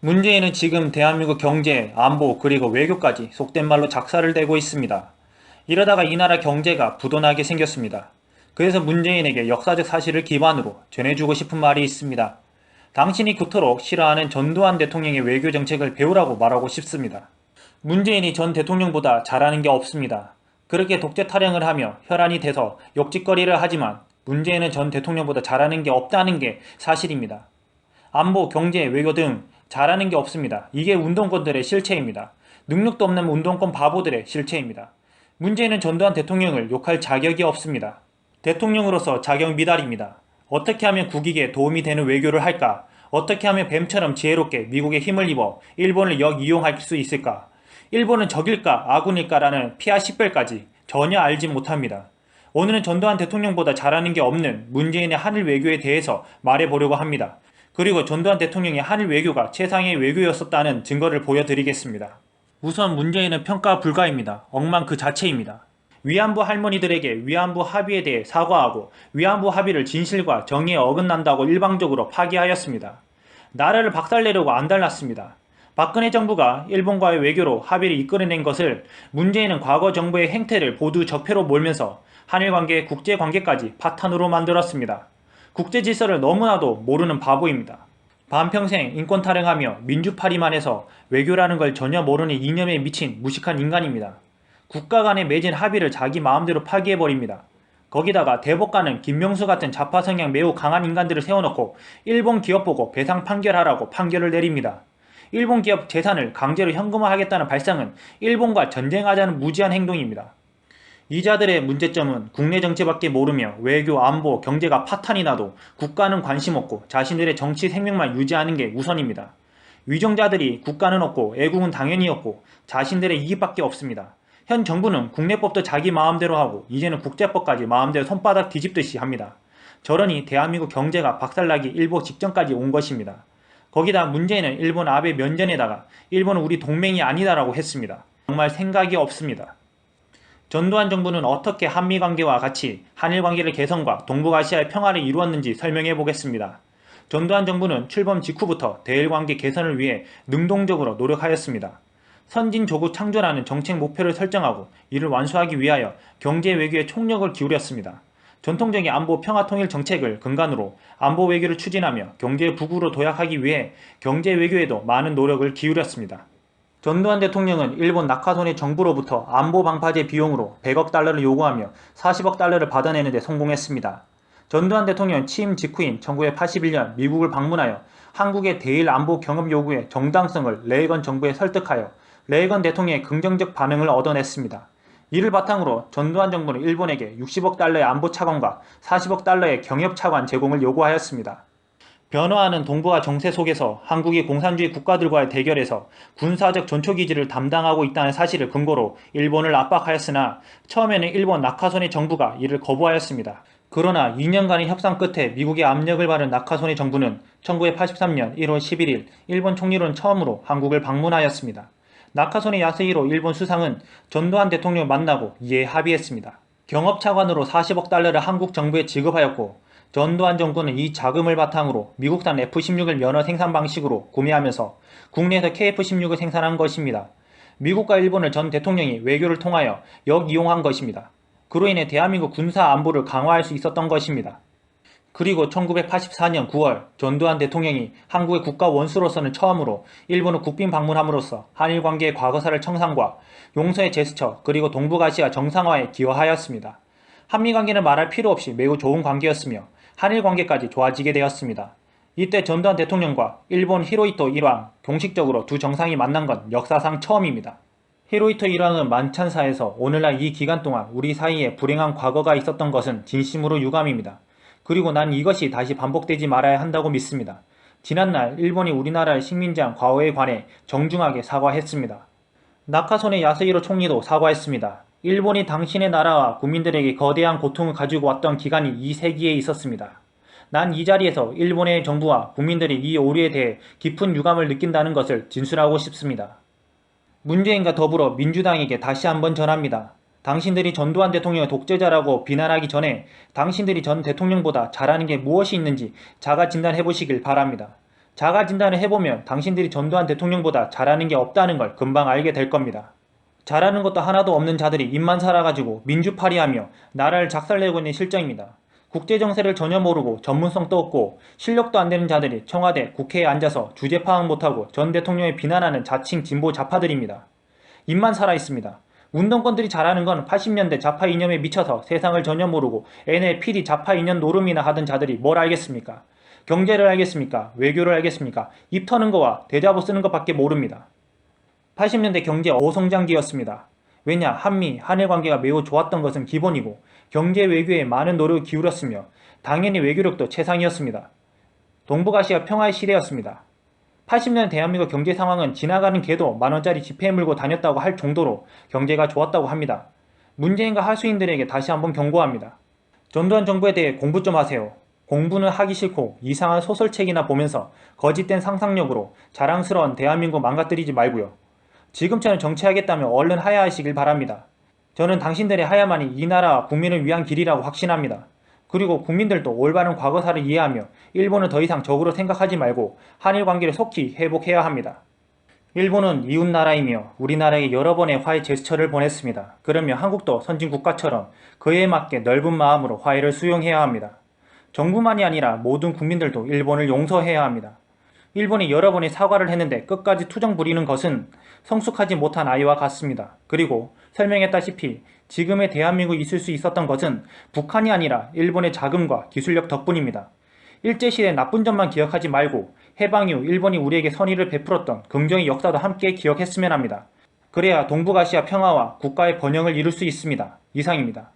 문재인은 지금 대한민국 경제, 안보, 그리고 외교까지 속된 말로 작사를 내고 있습니다. 이러다가 이 나라 경제가 부도나게 생겼습니다. 그래서 문재인에게 역사적 사실을 기반으로 전해주고 싶은 말이 있습니다. 당신이 그토록 싫어하는 전두환 대통령의 외교 정책을 배우라고 말하고 싶습니다. 문재인이 전 대통령보다 잘하는 게 없습니다. 그렇게 독재 타령을 하며 혈안이 돼서 욕짓거리를 하지만 문재인은 전 대통령보다 잘하는 게 없다는 게 사실입니다. 안보, 경제, 외교 등 잘하는 게 없습니다. 이게 운동권들의 실체입니다. 능력도 없는 운동권 바보들의 실체입니다. 문재인은 전두환 대통령을 욕할 자격이 없습니다. 대통령으로서 자격 미달입니다. 어떻게 하면 국익에 도움이 되는 외교를 할까? 어떻게 하면 뱀처럼 지혜롭게 미국의 힘을 입어 일본을 역이용할 수 있을까? 일본은 적일까 아군일까라는 피하 식별까지 전혀 알지 못합니다. 오늘은 전두환 대통령보다 잘하는 게 없는 문재인의 한일 외교에 대해서 말해보려고 합니다. 그리고 전두환 대통령의 한일 외교가 최상의 외교였었다는 증거를 보여드리겠습니다. 우선 문재인은 평가 불가입니다. 엉망 그 자체입니다. 위안부 할머니들에게 위안부 합의에 대해 사과하고 위안부 합의를 진실과 정의에 어긋난다고 일방적으로 파기하였습니다. 나라를 박살내려고 안달났습니다. 박근혜 정부가 일본과의 외교로 합의를 이끌어낸 것을 문재인은 과거 정부의 행태를 모두 적폐로 몰면서 한일관계, 국제관계까지 파탄으로 만들었습니다. 국제질서를 너무나도 모르는 바보입니다. 반평생 인권 타령하며 민주파리만 해서 외교라는 걸 전혀 모르는 이념에 미친 무식한 인간입니다. 국가 간에 맺은 합의를 자기 마음대로 파기해버립니다. 거기다가 대법관은 김명수 같은 좌파 성향 매우 강한 인간들을 세워놓고 일본 기업 보고 배상 판결하라고 판결을 내립니다. 일본 기업 재산을 강제로 현금화하겠다는 발상은 일본과 전쟁하자는 무지한 행동입니다. 이자들의 문제점은 국내 정치밖에 모르며 외교, 안보, 경제가 파탄이 나도 국가는 관심 없고 자신들의 정치 생명만 유지하는 게 우선입니다. 위정자들이 국가는 없고 애국은 당연히 없고 자신들의 이익밖에 없습니다. 현 정부는 국내법도 자기 마음대로 하고 이제는 국제법까지 마음대로 손바닥 뒤집듯이 합니다. 저러니 대한민국 경제가 박살나기 일보 직전까지 온 것입니다. 거기다 문재인은 일본 아베 면전에다가 일본은 우리 동맹이 아니다라고 했습니다. 정말 생각이 없습니다. 전두환 정부는 어떻게 한미관계와 같이 한일관계를 개선과 동북아시아의 평화를 이루었는지 설명해 보겠습니다. 전두환 정부는 출범 직후부터 대일관계 개선을 위해 능동적으로 노력하였습니다. 선진조국 창조라는 정책 목표를 설정하고 이를 완수하기 위하여 경제 외교에 총력을 기울였습니다. 전통적인 안보 평화 통일 정책을 근간으로 안보 외교를 추진하며 경제 부국으로 도약하기 위해 경제 외교에도 많은 노력을 기울였습니다. 전두환 대통령은 일본 나카소네 정부로부터 안보 방파제 비용으로 100억 달러를 요구하며 40억 달러를 받아내는 데 성공했습니다. 전두환 대통령 취임 직후인 1981년 미국을 방문하여 한국의 대일 안보 경험 요구의 정당성을 레이건 정부에 설득하여 레이건 대통령의 긍정적 반응을 얻어냈습니다. 이를 바탕으로 전두환 정부는 일본에게 60억 달러의 안보 차관과 40억 달러의 경협 차관 제공을 요구하였습니다. 변화하는 동북아 정세 속에서 한국이 공산주의 국가들과의 대결에서 군사적 전초기지를 담당하고 있다는 사실을 근거로 일본을 압박하였으나 처음에는 일본 나카소네 정부가 이를 거부하였습니다. 그러나 2년간의 협상 끝에 미국의 압력을 받은 나카소네 정부는 1983년 1월 11일 일본 총리로는 처음으로 한국을 방문하였습니다. 나카소네 야스히로 일본 수상은 전두환 대통령을 만나고 이에 합의했습니다. 경업차관으로 40억 달러를 한국 정부에 지급하였고 전두환 정부는 이 자금을 바탕으로 미국산 F-16을 면허 생산 방식으로 구매하면서 국내에서 KF-16을 생산한 것입니다. 미국과 일본을 전 대통령이 외교를 통하여 역이용한 것입니다. 그로 인해 대한민국 군사 안보를 강화할 수 있었던 것입니다. 그리고 1984년 9월 전두환 대통령이 한국의 국가 원수로서는 처음으로 일본을 국빈 방문함으로써 한일 관계의 과거사를 청산과 용서의 제스처 그리고 동북아시아 정상화에 기여하였습니다. 한미 관계는 말할 필요 없이 매우 좋은 관계였으며 한일 관계까지 좋아지게 되었습니다. 이때 전두환 대통령과 일본 히로히토 일왕 공식적으로 두 정상이 만난 건 역사상 처음입니다. 히로히토 일왕은 만찬사에서 오늘날 이 기간 동안 우리 사이에 불행한 과거가 있었던 것은 진심으로 유감입니다. 그리고 난 이것이 다시 반복되지 말아야 한다고 믿습니다. 지난날 일본이 우리나라의 식민지한 과오에 관해 정중하게 사과했습니다. 나카소네 야스히로 총리도 사과했습니다. 일본이 당신의 나라와 국민들에게 거대한 고통을 가지고 왔던 기간이 이 세기에 있었습니다. 난 이 자리에서 일본의 정부와 국민들이 이 오류에 대해 깊은 유감을 느낀다는 것을 진술하고 싶습니다. 문재인과 더불어 민주당에게 다시 한번 전합니다. 당신들이 전두환 대통령을 독재자라고 비난하기 전에 당신들이 전 대통령보다 잘하는 게 무엇이 있는지 자가 진단해 보시길 바랍니다. 자가 진단을 해보면 당신들이 전두환 대통령보다 잘하는 게 없다는 걸 금방 알게 될 겁니다. 잘하는 것도 하나도 없는 자들이 입만 살아가지고 민주파리하며 나라를 작살내고 있는 실정입니다. 국제정세를 전혀 모르고 전문성도 없고 실력도 안 되는 자들이 청와대, 국회에 앉아서 주제 파악 못하고 전 대통령을 비난하는 자칭 진보 좌파들입니다. 입만 살아있습니다. 운동권들이 잘하는 건 80년대 좌파 이념에 미쳐서 세상을 전혀 모르고 애네 필히 좌파 이념 노름이나 하던 자들이 뭘 알겠습니까? 경제를 알겠습니까? 외교를 알겠습니까? 입 터는 거와 대자보 쓰는 것밖에 모릅니다. 80년대 경제 어성장기였습니다. 왜냐, 한미, 한일 관계가 매우 좋았던 것은 기본이고 경제 외교에 많은 노력을 기울였으며 당연히 외교력도 최상이었습니다. 동북아시아 평화의 시대였습니다. 80년 대한민국 경제 상황은 지나가는 개도 만원짜리 지폐 물고 다녔다고 할 정도로 경제가 좋았다고 합니다. 문재인과 하수인들에게 다시 한번 경고합니다. 전두환 정부에 대해 공부 좀 하세요. 공부는 하기 싫고 이상한 소설책이나 보면서 거짓된 상상력으로 자랑스러운 대한민국 망가뜨리지 말고요. 지금처럼 정치하겠다면 얼른 하야하시길 바랍니다. 저는 당신들의 하야만이 이 나라와 국민을 위한 길이라고 확신합니다. 그리고 국민들도 올바른 과거사를 이해하며 일본을 더 이상 적으로 생각하지 말고 한일 관계를 속히 회복해야 합니다. 일본은 이웃나라이며 우리나라에 여러 번의 화해 제스처를 보냈습니다. 그러면 한국도 선진국가처럼 그에 맞게 넓은 마음으로 화해를 수용해야 합니다. 정부만이 아니라 모든 국민들도 일본을 용서해야 합니다. 일본이 여러 번의 사과를 했는데 끝까지 투정 부리는 것은 성숙하지 못한 아이와 같습니다. 그리고 설명했다시피 지금의 대한민국이 있을 수 있었던 것은 북한이 아니라 일본의 자금과 기술력 덕분입니다. 일제시대 나쁜 점만 기억하지 말고 해방 이후 일본이 우리에게 선의를 베풀었던 긍정의 역사도 함께 기억했으면 합니다. 그래야 동북아시아 평화와 국가의 번영을 이룰 수 있습니다. 이상입니다.